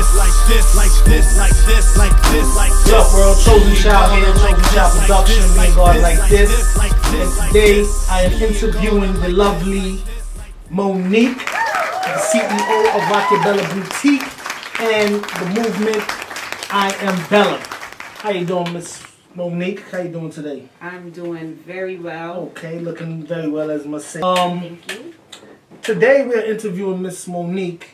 this, like this, like this, like this, like this, like this. What's up, world? Chosen Child here, Chosen Child Production. We ain't going like this. And today I am interviewing the lovely Monique, the CEO of Rockabella Boutique and the movement I Am Bella. How you doing, Miss Monique? How you doing today? I'm doing very well. Okay, looking very well, as must say. Thank you. Today we're interviewing Miss Monique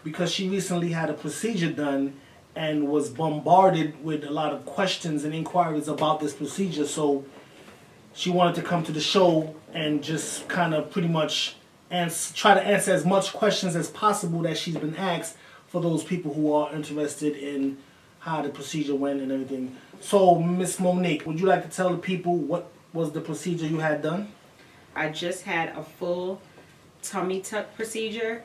because she recently had a procedure done and was bombarded with a lot of questions and inquiries about this procedure. So she wanted to come to the show and just kind of pretty much try to answer as much questions as possible that she's been asked for those people who are interested in how the procedure went and everything. So, Miss Monique, would you like to tell the people what was the procedure you had done? I just had a full tummy tuck procedure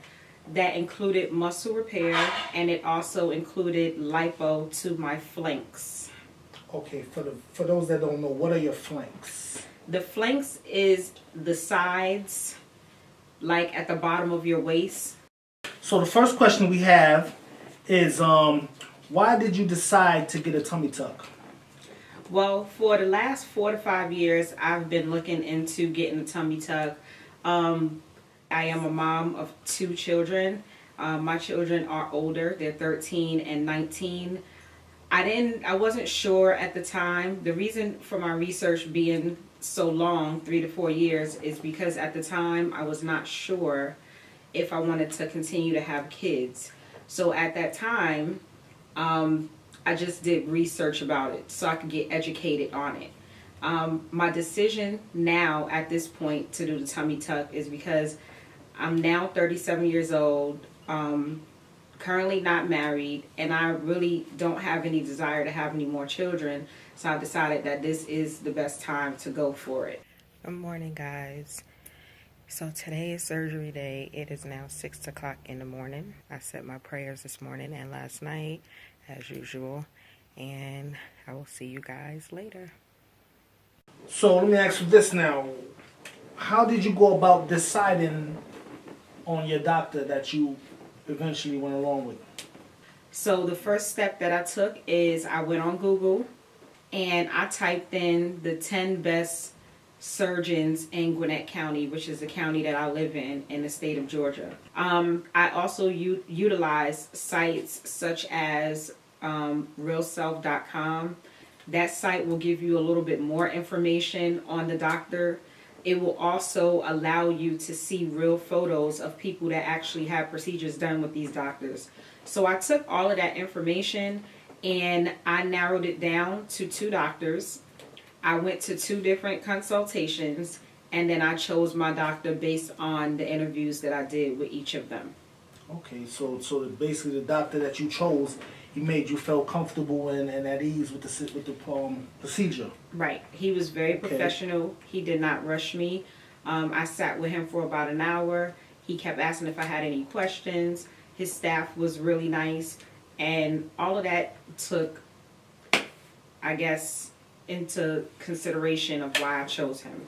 that included muscle repair, and it also included lipo to my flanks. Okay, for those that don't know, what are your flanks? The flanks is the sides, like at the bottom of your waist. So the first question we have is, why did you decide to get a tummy tuck? Well, for the last 4 to 5 years, I've been looking into getting a tummy tuck. I am a mom of 2 children. My children are older. They're 13 and 19. I wasn't sure at the time. The reason for my research being so long, 3 to 4 years, is because at the time I was not sure if I wanted to continue to have kids. So at that time, I just did research about it so I could get educated on it. My decision now at this point to do the tummy tuck is because I'm now 37 years old, currently not married, and I really don't have any desire to have any more children. So I decided that this is the best time to go for it. Good morning, guys. So today is surgery day. It is now 6 o'clock in the morning. I said my prayers this morning and last night, as usual, and I will see you guys later. So let me ask you this now. How did you go about deciding on your doctor that you eventually went along with? So the first step that I took is I went on Google and I typed in the 10 best surgeons in Gwinnett County, which is the county that I live in the state of Georgia. I also utilize sites such as realself.com. That site will give you a little bit more information on the doctor. It will also allow you to see real photos of people that actually have procedures done with these doctors. So I took all of that information and I narrowed it down to 2 doctors. I went to 2 different consultations, and then I chose my doctor based on the interviews that I did with each of them. Okay, so basically the doctor that you chose, he made you feel comfortable and at ease with the procedure. Right. He was very professional. He did not rush me. I sat with him for about an hour. He kept asking if I had any questions. His staff was really nice, and all of that took, I guess, into consideration of why I chose him.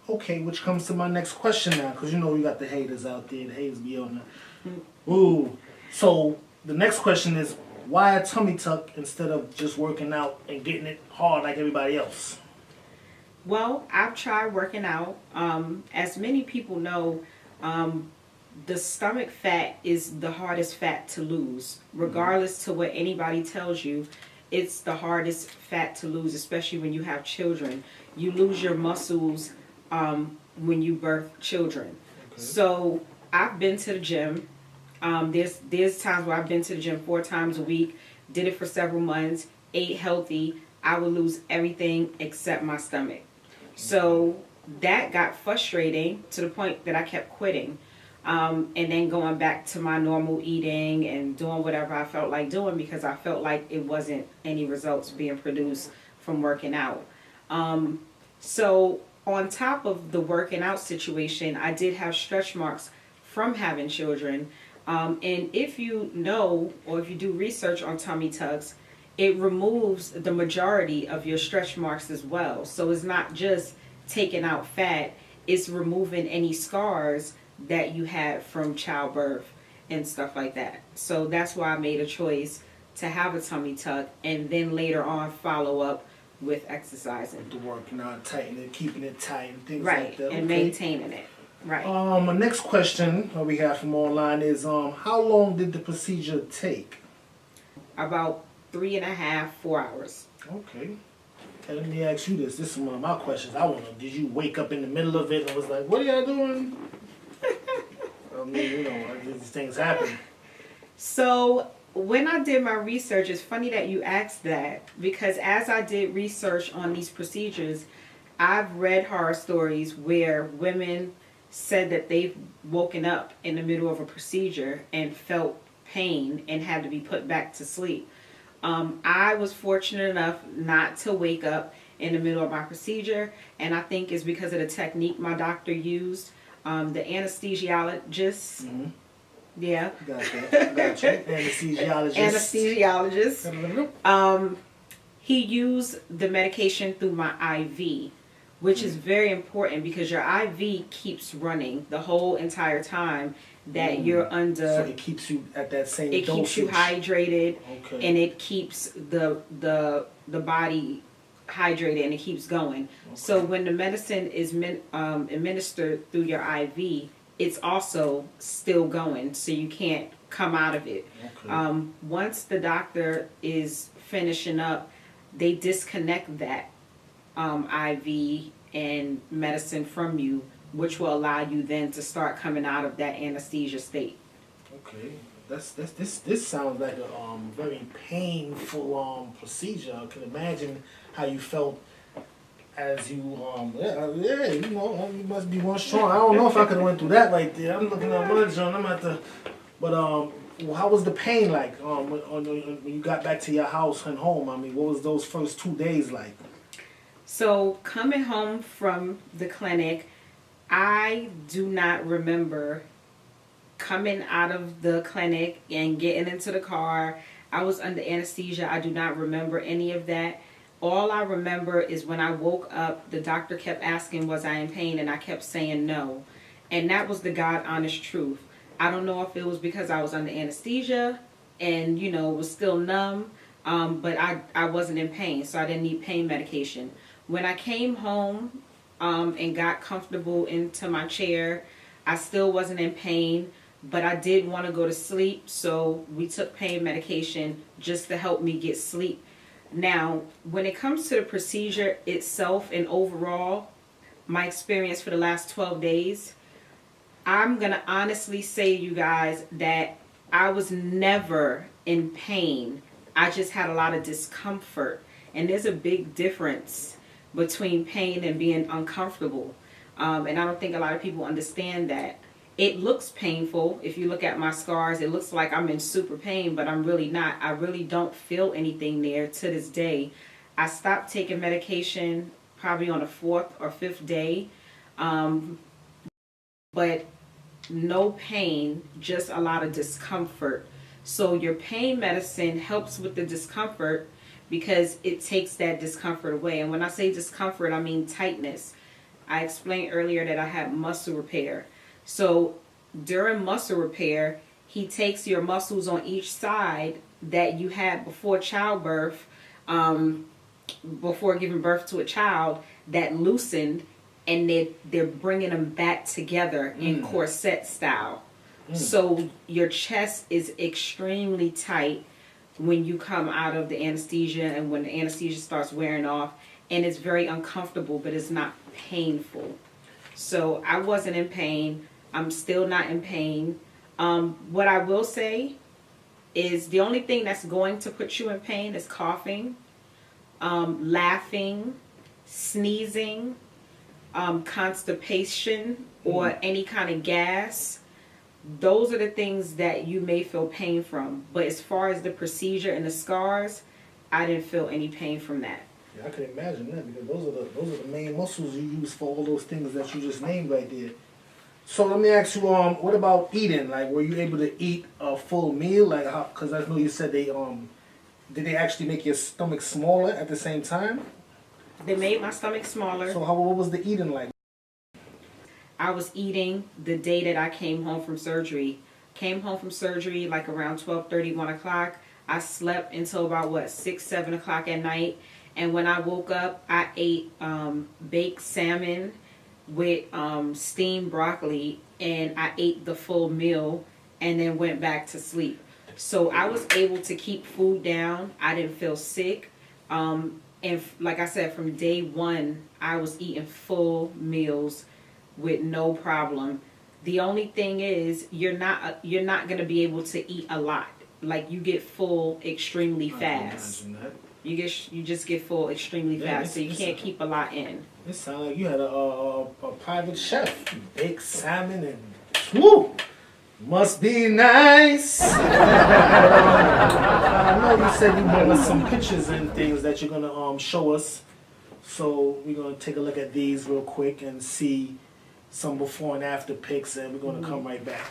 Okay, which comes to my next question now, because you know you got the haters out there. The haters be on there. Ooh. So the next question is, why a tummy tuck instead of just working out and getting it hard like everybody else? Well, I've tried working out. As many people know, the stomach fat is the hardest fat to lose. Regardless to what anybody tells you, it's the hardest fat to lose, especially when you have children. You lose your muscles when you birth children. Okay. So I've been to the gym. There's times where I've been to the gym 4 times a week, did it for several months, ate healthy. I would lose everything except my stomach. So that got frustrating to the point that I kept quitting. And then going back to my normal eating and doing whatever I felt like doing because I felt like it wasn't any results being produced from working out. So on top of the working out situation, I did have stretch marks from having children. And if you know, or if you do research on tummy tucks, it removes the majority of your stretch marks as well. So it's not just taking out fat, it's removing any scars that you had from childbirth. and stuff like that. So that's why I made a choice to have a tummy tuck and then later on follow up with exercising. The working out, tightening it, keeping it tight, and things Right, like that. and maintaining it. Right. My next question we have from online is how long did the procedure take? About 3.5, 4 hours. Okay. Okay, let me ask you this. This is one of my questions. I want to know, did you wake up in the middle of it and was like, what are y'all doing? I mean, you know, these things happen. So when I did my research, it's funny that you asked that, because as I did research on these procedures, I've read horror stories where women said that they've woken up in the middle of a procedure and felt pain and had to be put back to sleep. I was fortunate enough not to wake up in the middle of my procedure, and I think it's because of the technique my doctor used. The anesthesiologist, yeah, Gotcha. Anesthesiologist. He used the medication through my IV, which is very important because your IV keeps running the whole entire time that you're under. So it keeps you at that same It dosage. keeps you hydrated, Okay. and it keeps the body hydrated, and it keeps going. So when the medicine is administered through your IV, it's also still going, so you can't come out of it. Okay. Once the doctor is finishing up, they disconnect that IV and medicine from you, which will allow you then to start coming out of that anesthesia state. Okay. This sounds like a very painful procedure. I can imagine how you felt as you you know, you must be one strong. I don't know if I could have went through that right there. I'm looking at my John. I'm at the, but how was the pain like when you got back to your house and home? I mean, what was those first 2 days like? So coming home from the clinic, I do not remember coming out of the clinic and getting into the car. I was under anesthesia. I do not remember any of that. All I remember is when I woke up, the doctor kept asking, was I in pain? And I kept saying no. And that was the God honest truth. I don't know if it was because I was under anesthesia and, you know, was still numb, but I wasn't in pain, so I didn't need pain medication. When I came home and got comfortable into my chair, I still wasn't in pain, but I did want to go to sleep, so we took pain medication just to help me get sleep. Now, when it comes to the procedure itself and overall, my experience for the last 12 days, I'm going to honestly say, you guys, that I was never in pain. I just had a lot of discomfort. And there's a big difference between pain and being uncomfortable. And I don't think a lot of people understand that. It looks painful. If you look at my scars, it looks like I'm in super pain, but I'm really not. I really don't feel anything there to this day. I stopped taking medication probably on the 4th or 5th day. But no pain, just a lot of discomfort. So your pain medicine helps with the discomfort because it takes that discomfort away. And when I say discomfort, I mean tightness. I explained earlier that I had muscle repair. So during muscle repair, he takes your muscles on each side that you had before childbirth, before giving birth to a child, that loosened, and they're bringing them back together in corset style. So your chest is extremely tight when you come out of the anesthesia and when the anesthesia starts wearing off, and it's very uncomfortable, but it's not painful. So I wasn't in pain. I'm still not in pain. What I will say is the only thing that's going to put you in pain is coughing, laughing, sneezing, constipation, or any kind of gas. Those are the things that you may feel pain from. But as far as the procedure and the scars, I didn't feel any pain from that. Yeah, I can imagine that because those are the main muscles you use for all those things that you just named right there. So let me ask you, what about eating? Like, were you able to eat a full meal? Like, because I know you said they did they actually make your stomach smaller at the same time? They made my stomach smaller. So what was the eating like? I was eating the day that I came home from surgery Came home from surgery like around 12:30, 1 o'clock. I slept until about 6, 7 o'clock at night. And when I woke up, I ate baked salmon with steamed broccoli, and I ate the full meal and then went back to sleep. So I was able to keep food down. I didn't feel sick. And like I said, from day one, I was eating full meals with no problem. The only thing is you're not going to be able to eat a lot. Like, you get full extremely fast. You just get full extremely fast, so you can't keep a lot in. It sounds like you had a private chef. Baked salmon and woo! Must be nice. I know you said you brought us some pictures and things that you're gonna show us. So we're gonna take a look at these real quick and see some before and after pics, and we're gonna come right back.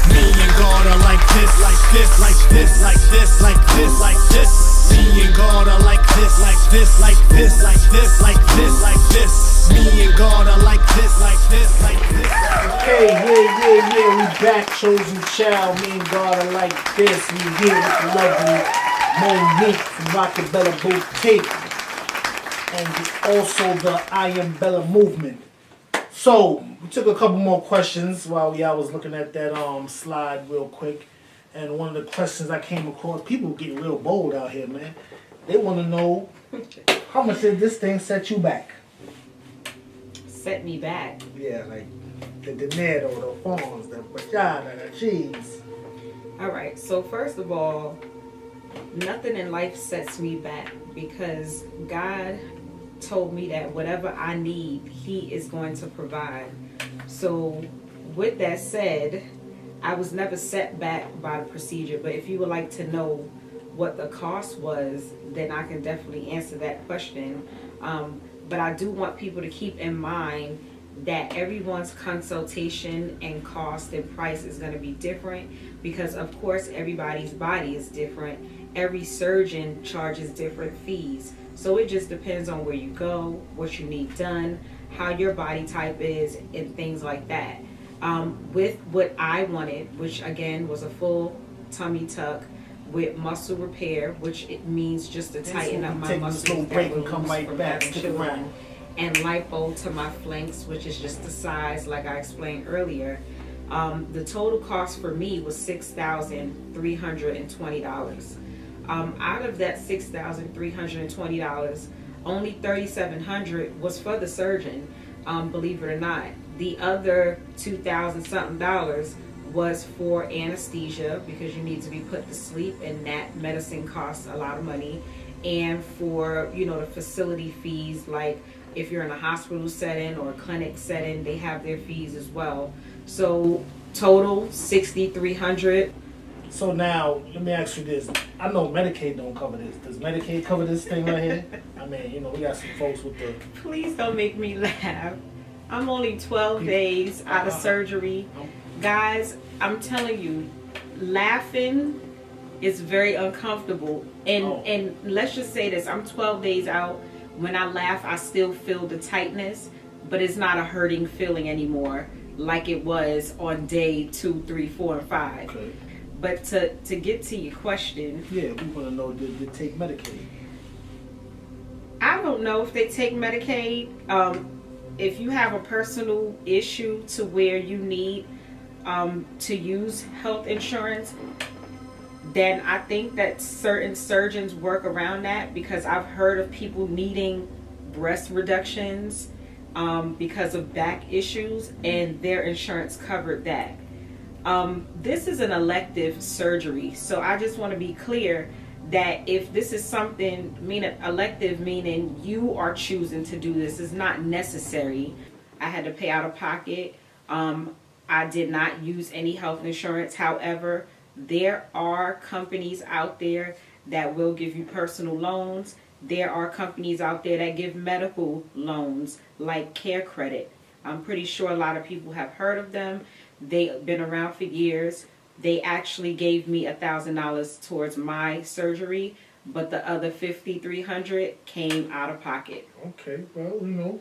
Me and God are like this, like this, like this, like this, like this, like this. Me and God are like this, like this, like this, like this, like this, like this. Me and God are like this, like this, like this. Okay, yeah, we back, chosen child. Me and God are like this. We here with the lovely Monique from Rockabella Boutique, and also the I Am Bella movement. So we took a couple more questions while I was looking at that slide real quick, and one of the questions I came across, people getting real bold out here, man. They want to know, how much did this thing set you back? Set me back. Yeah, like the dinero, the phones, the vagina, the cheese. All right, so first of all, nothing in life sets me back, because God told me that whatever I need, He is going to provide. So with that said, I was never set back by the procedure, but if you would like to know what the cost was, then I can definitely answer that question. But I do want people to keep in mind that everyone's consultation and cost and price is going to be different, because of course everybody's body is different. Every surgeon charges different fees. So it just depends on where you go, what you need done, how your body type is, and things like that. With what I wanted, which again was a full tummy tuck with muscle repair, which it means just to tighten up my muscles. Take this little break and come right back. Stick around. And lipo to my flanks, which is just the size, like I explained earlier. The total cost for me was $6,320. Out of that $6,320, only $3,700 was for the surgeon. Believe it or not, the other $2,000 something was for anesthesia, because you need to be put to sleep, and that medicine costs a lot of money, and for the facility fees, like if you're in a hospital setting or a clinic setting, they have their fees as well. So total $6,300. So now, let me ask you this. I know Medicaid don't cover this. Does Medicaid cover this thing right here? I mean, we got some folks with the... Please don't make me laugh. I'm only 12 days out of surgery. Guys, I'm telling you, laughing is very uncomfortable. And let's just say this. I'm 12 days out. When I laugh, I still feel the tightness, but it's not a hurting feeling anymore like it was on day 2, 3, 4, and 5. Okay. But to get to your question, yeah, we want to know, did they take Medicaid? I don't know if they take Medicaid. If you have a personal issue to where you need to use health insurance, then I think that certain surgeons work around that, because I've heard of people needing breast reductions because of back issues, and their insurance covered that. This is an elective surgery, so I just want to be clear that if this is something, elective meaning you are choosing to do this, is not necessary. I had to pay out of pocket. I did not use any health insurance. However, there are companies out there that will give you personal loans. There are companies out there that give medical loans, like Care Credit. I'm pretty sure a lot of people have heard of them. They've been around for years. They actually gave me $1,000 towards my surgery, but the other $5,300 came out of pocket. Okay, well,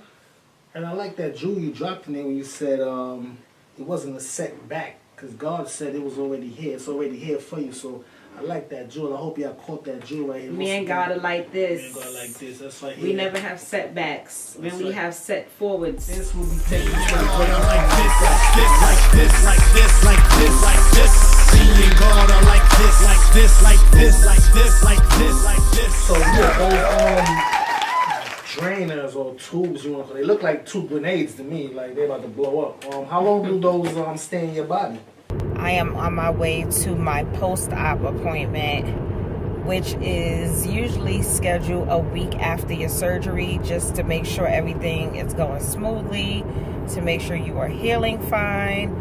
And I like that jewel you dropped in there when you said it wasn't a setback, because God said it was already here. It's already here for you. So I like that jewel. I hope y'all caught that jewel right here. Me and God are like this. Me and God like this. That's right here. We never have setbacks. When we have set forwards. This will be taken from God are like this, like this, like this, like this, like this. Me and God are like this, like this, like this, like this, like this, like this. So yeah, those drainers or tubes, you want to, they look like two grenades to me, like they're about to blow up. How long do those stay in your body? I am on my way to my post-op appointment, which is usually scheduled a week after your surgery, just to make sure everything is going smoothly, to make sure you are healing fine.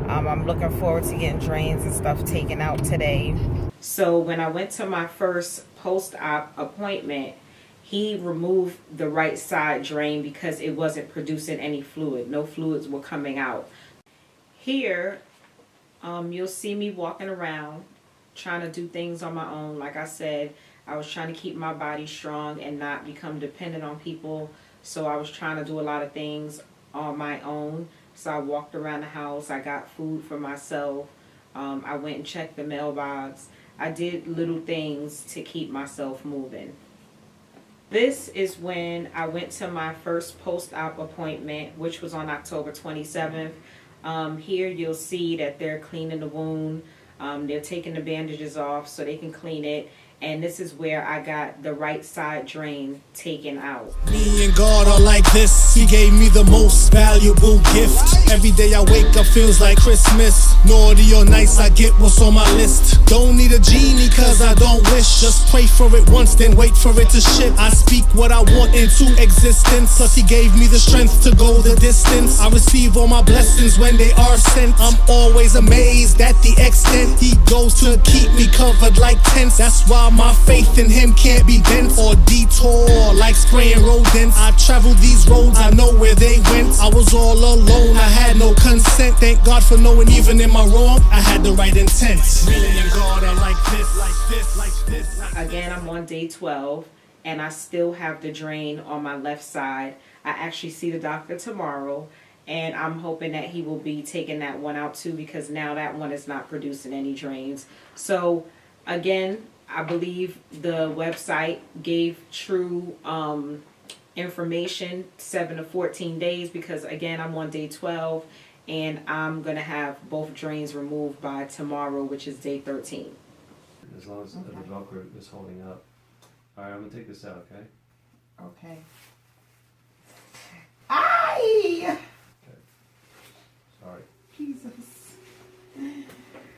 I'm looking forward to getting drains and stuff taken out today. So when I went to my first post-op appointment, he removed the right side drain because it wasn't producing any fluid. No fluids were coming out. Here, you'll see me walking around, trying to do things on my own. Like I said, I was trying to keep my body strong and not become dependent on people. So I was trying to do a lot of things on my own. So I walked around the house. I got food for myself. I went and checked the mailbox. I did little things to keep myself moving. This is when I went to my first post-op appointment, which was on October 27th. Here you'll see that they're cleaning the wound. They're taking the bandages off so they can clean it. And this is where I got the right side drain taken out. Me and God are like this. He gave me the most valuable gift. Every day I wake up feels like Christmas. Naughty or nice, I get what's on my list. Don't need a genie cause I don't wish. Just pray for it once, then wait for it to ship. I speak what I want into existence. Plus he gave me the strength to go the distance. I receive all my blessings when they are sent. I'm always amazed at the extent he goes to keep me covered like tents. That's why my faith in him can't be bent or detour like spraying rodents. I traveled these roads, I know where they went. I was all alone, I had no consent. Thank God for knowing even in my wrong, I had the right intent. Me and God are like this, like this, like this, like this. Again, I'm on day 12 and I still have the drain on my left side. I actually see the doctor tomorrow and I'm hoping that he will be taking that one out too, because now that one is not producing any drains. So again, I believe the website gave true information, 7 to 14 days, because again, I'm on day 12 and I'm going to have both drains removed by tomorrow, which is day 13. As long as the Velcro is holding up. Alright, I'm going to take this out, okay? Okay. Aye! Sorry. Jesus.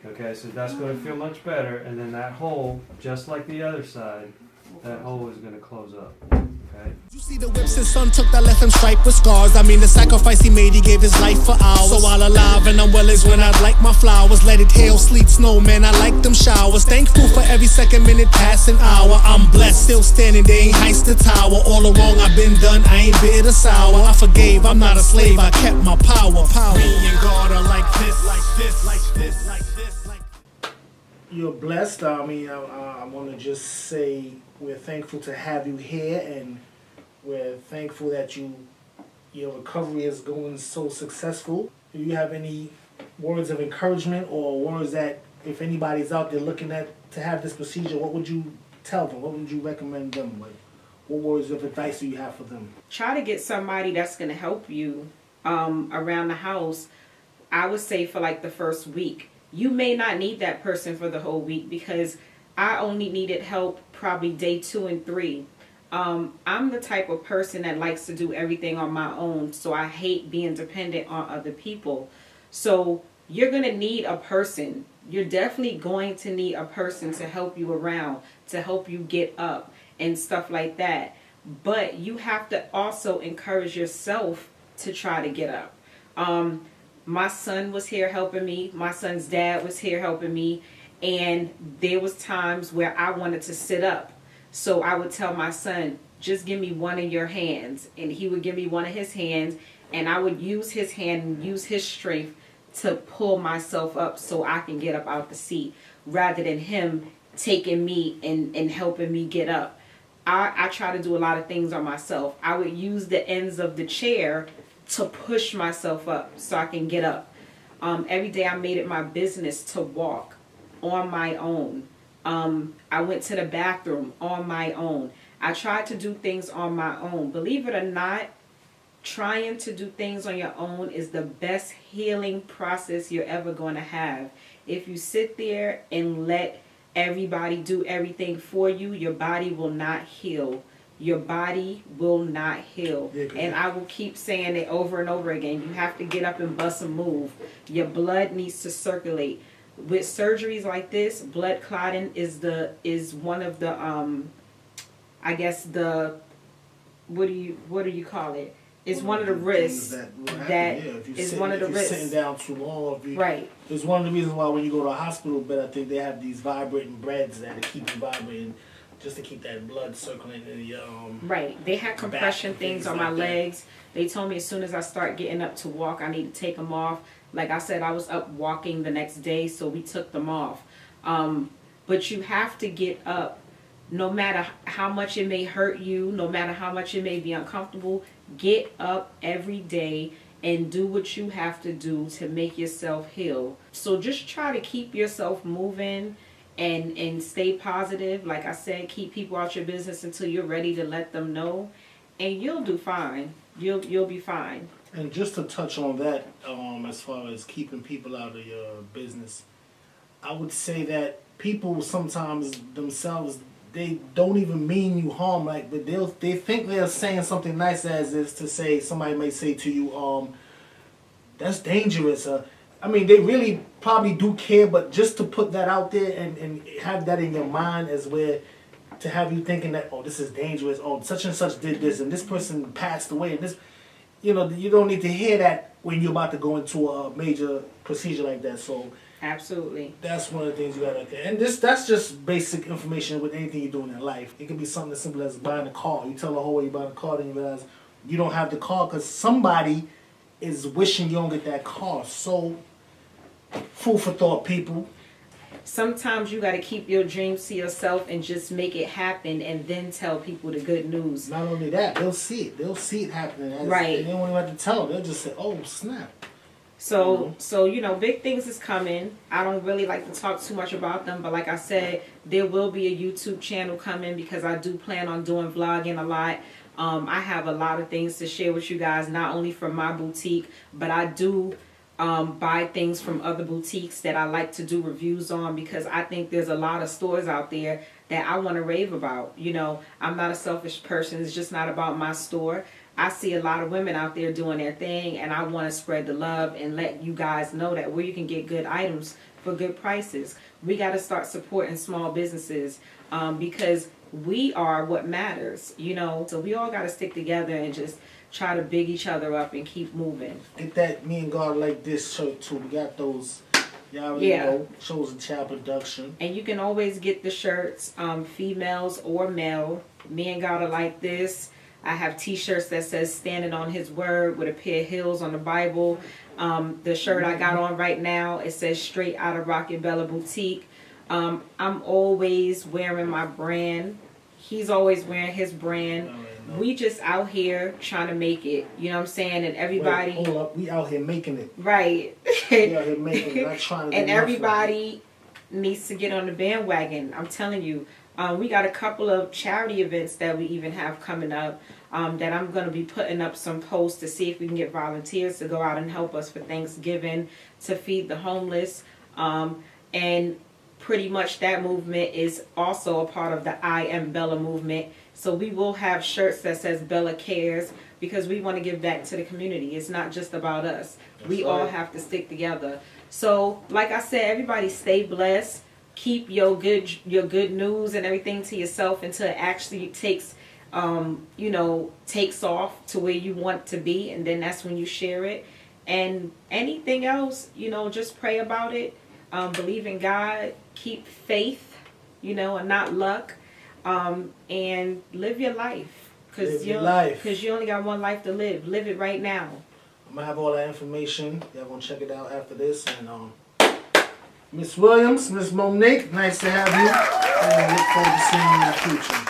Okay, so that's going to feel much better, and then that hole, just like the other side, that hole is going to close up. Okay? You see the whips his son took that left him striped with scars. I mean the sacrifice he made, he gave his life for ours. So while alive and I'm well is when I'd like my flowers. Let it hail, sleet, snow, man, I like them showers. Thankful for every second, minute, passing hour. I'm blessed, still standing, they ain't heist the tower. All the wrong I've been done, I ain't bitter sour. I forgave, I'm not a slave, I kept my power. Me and God are like this, like this, like this, like this, like this. You're blessed. I mean, I want to just say we're thankful to have you here, and we're thankful that your recovery is going so successful. Do you have any words of encouragement or words that if anybody's out there looking to have this procedure, what would you tell them? What would you recommend them? Like, what words of advice do you have for them? Try to get somebody that's going to help you around the house. I would say for like the first week. You may not need that person for the whole week, because I only needed help probably day 2 and 3. I'm the type of person that likes to do everything on my own, so I hate being dependent on other people. So you're going to need a person. You're definitely going to need a person to help you around, to help you get up and stuff like that. But you have to also encourage yourself to try to get up. My son was here helping me. My son's dad was here helping me. And there was times where I wanted to sit up. So I would tell my son, just give me one of your hands. And he would give me one of his hands. And I would use his hand and use his strength to pull myself up so I can get up out the seat, rather than him taking me and helping me get up. I try to do a lot of things on myself. I would use the ends of the chair to push myself up so I can get up. Every day I made it my business to walk on my own. I went to the bathroom on my own. I tried to do things on my own. Believe it or not, trying to do things on your own is the best healing process you're ever going to have. If you sit there and let everybody do everything for you, your body will not heal. Your body will not heal. And I will keep saying it over and over again. You have to get up and bust a move. Your blood needs to circulate. With surgeries like this, blood clotting is one of the I guess the what do you call it? It's one of the risks that is one of the risks. If you're sitting down too long, right. It's one of the reasons why when you go to a hospital bed, I think they have these vibrating breads that keep you vibrating, just to keep that blood circulating in your right. They had compression things on my legs. They told me as soon as I start getting up to walk, I need to take them off. Like I said, I was up walking the next day, so we took them off. But you have to get up, no matter how much it may hurt you, no matter how much it may be uncomfortable. Get up every day and do what you have to do to make yourself heal. So just try to keep yourself moving and stay positive. Like I said, keep people out your business until you're ready to let them know, and you'll do fine. You'll be fine. And just to touch on that, as far as keeping people out of your business, I would say that people sometimes themselves, they don't even mean you harm, like, but they think they're saying something nice, as is to say, somebody may say to you, that's dangerous. I mean, they really probably do care, but just to put that out there and have that in your mind as where to have you thinking that, oh, this is dangerous, oh, such and such did this, and this person passed away, and this, you know, you don't need to hear that when you're about to go into a major procedure like that. So absolutely, that's one of the things you gotta care. And that's just basic information with anything you're doing in life. It can be something as simple as buying a car. You tell the whole way you're buying a car, then you realize you don't have the car because somebody is wishing you don't get that car. So, food for thought, people. Sometimes you got to keep your dreams to yourself and just make it happen, and then tell people the good news. Not only that, they'll see it. They'll see it happening. Right. They don't even have to tell them. They'll just say, "Oh, snap." So big things is coming. I don't really like to talk too much about them, but like I said, there will be a YouTube channel coming because I do plan on doing vlogging a lot. I have a lot of things to share with you guys, not only from my boutique, but I do buy things from other boutiques that I like to do reviews on, because I think there's a lot of stores out there that I want to rave about. You know, I'm not a selfish person. It's just not about my store. I see a lot of women out there doing their thing, and I want to spread the love and let you guys know that where you can get good items for good prices. We got to start supporting small businesses because we are what matters, you know. So we all got to stick together and just try to big each other up and keep moving. Get that Me and God Like This shirt too. We got those. Y'all already know. Chosen Child Production. And you can always get the shirts, females or male. Me and God Are Like This. I have t-shirts that says Standing on His Word with a pair of heels on the Bible. The shirt I got on right now, it says Straight Out of Rocket Bella Boutique. I'm always wearing my brand. He's always wearing his brand. We just out here trying to make it. You know what I'm saying? And everybody... Wait, hold up. We out here making it. Right. We out here making it. Not trying to... And everybody needs to get on the bandwagon. I'm telling you. We got a couple of charity events that we even have coming up that I'm going to be putting up some posts to see if we can get volunteers to go out and help us for Thanksgiving to feed the homeless. And pretty much that movement is also a part of the I Am Bella movement. So we will have shirts that says Bella Cares because we want to give back to the community. It's not just about us. We all have to stick together. So like I said, everybody stay blessed. Keep your good news and everything to yourself until it actually takes off to where you want to be, and then that's when you share it. And anything else, just pray about it. Believe in God, keep faith, and not luck, and live your life. Because you only got one life to live. Live it right now. I'm gonna have all that information. Y'all gonna check it out after this, and Miss Williams, Miss Monique, nice to have you. And I look forward to seeing you in the future.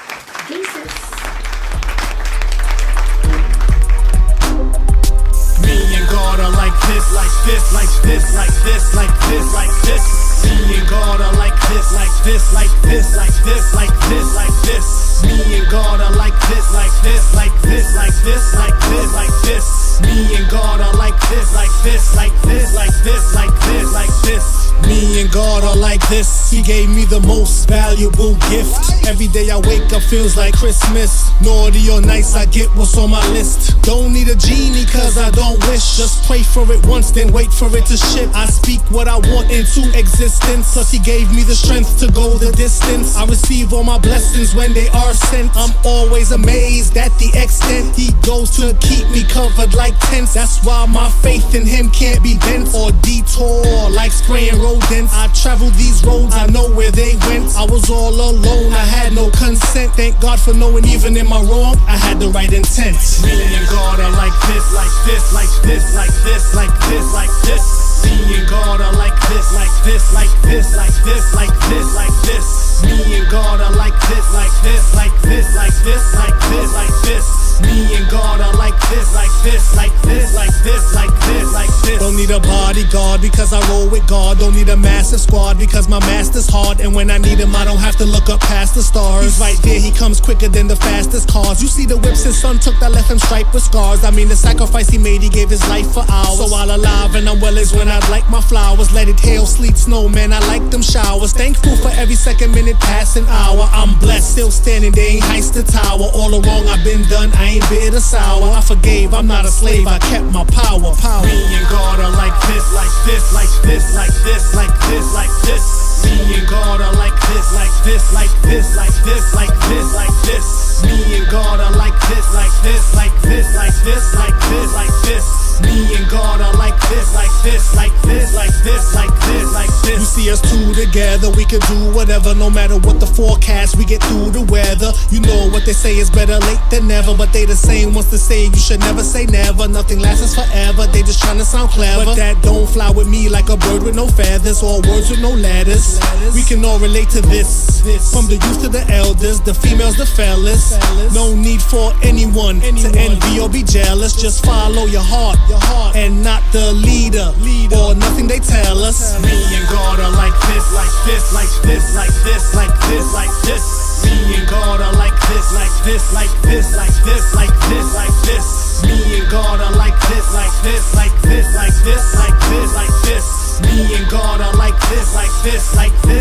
this, like this, like this, like this, like this. Me and God are like this, like this, like this, like this, like this, like this. Me and God are like this, like this, like this, like this, like this, like this. Me and God are like this, like this, like this, like this, like this, like this. Me and God are like this. He gave me the most valuable gift. Every day I wake up feels like Christmas. Naughty or nice, I get what's on my list. Don't need a genie cause I don't wish. Just pray for it once, then wait for it to ship. I speak what I want into existence. Plus he gave me the strength to go the distance. I receive all my blessings when they are sent. I'm always amazed at the extent he goes to keep me covered like tents. That's why my faith in him can't be bent or detour like spraying rodents. I travel these roads, I know where they went. I was all alone, I had no consent. Thank God for knowing even in my wrong, I had the right intent. Me and God are like this, like this, like this, like this, like this, like this. Me and God are like this, like this, like this, like this, like this, like this. Me and God are like this, like this, like this, like this, like this, like this. Me and God are like this, like this, like this, like this, like this, like this. Don't need a bodyguard because I roll with God. Don't need a massive squad because my master's hard. And when I need him, I don't have to look up past the stars. He's right there, he comes quicker than the fastest cars. You see the whips his son took that left him striped with scars. I mean the sacrifice he made, he gave his life for ours. So while alive and I'm well is when I'd like my flowers. Let it hail, sleet, snow, man, I like them showers. Thankful for every second, minute, passing hour. I'm blessed, still standing, they ain't heist the tower. All the wrong I've been done, I ain't bitter sour. I forgave, I'm not a slave, I kept my power. Me and God are like this, like this, like this, like this, like this, like this. Me and God are like this, like this, like this, like this, like this, like this. Me and God are like this, like this, like this, like this, like this, like this. Me and God are like this, like this, like this, like this, like this, like this. You see us two together, we can do whatever, no matter what the forecast, we get through the weather. You know what they say is better late than never, but they the same ones to say you should never say never. Nothing lasts forever, they just tryna sound clever. But that don't fly with me like a bird with no feathers or words with no letters. We can all relate to this, from the youth to the elders, the females, the fellas. No need for anyone to envy or be jealous. Just follow your heart and not the leader or nothing they tell us. Me and God are like this, like this, like this, like this, like this, like this. Me and God are like this, like this, like this, like this, like this, like this. Me and God are like this, like this, like this, like this, like this, like this. Me and God are like this, like this, like this.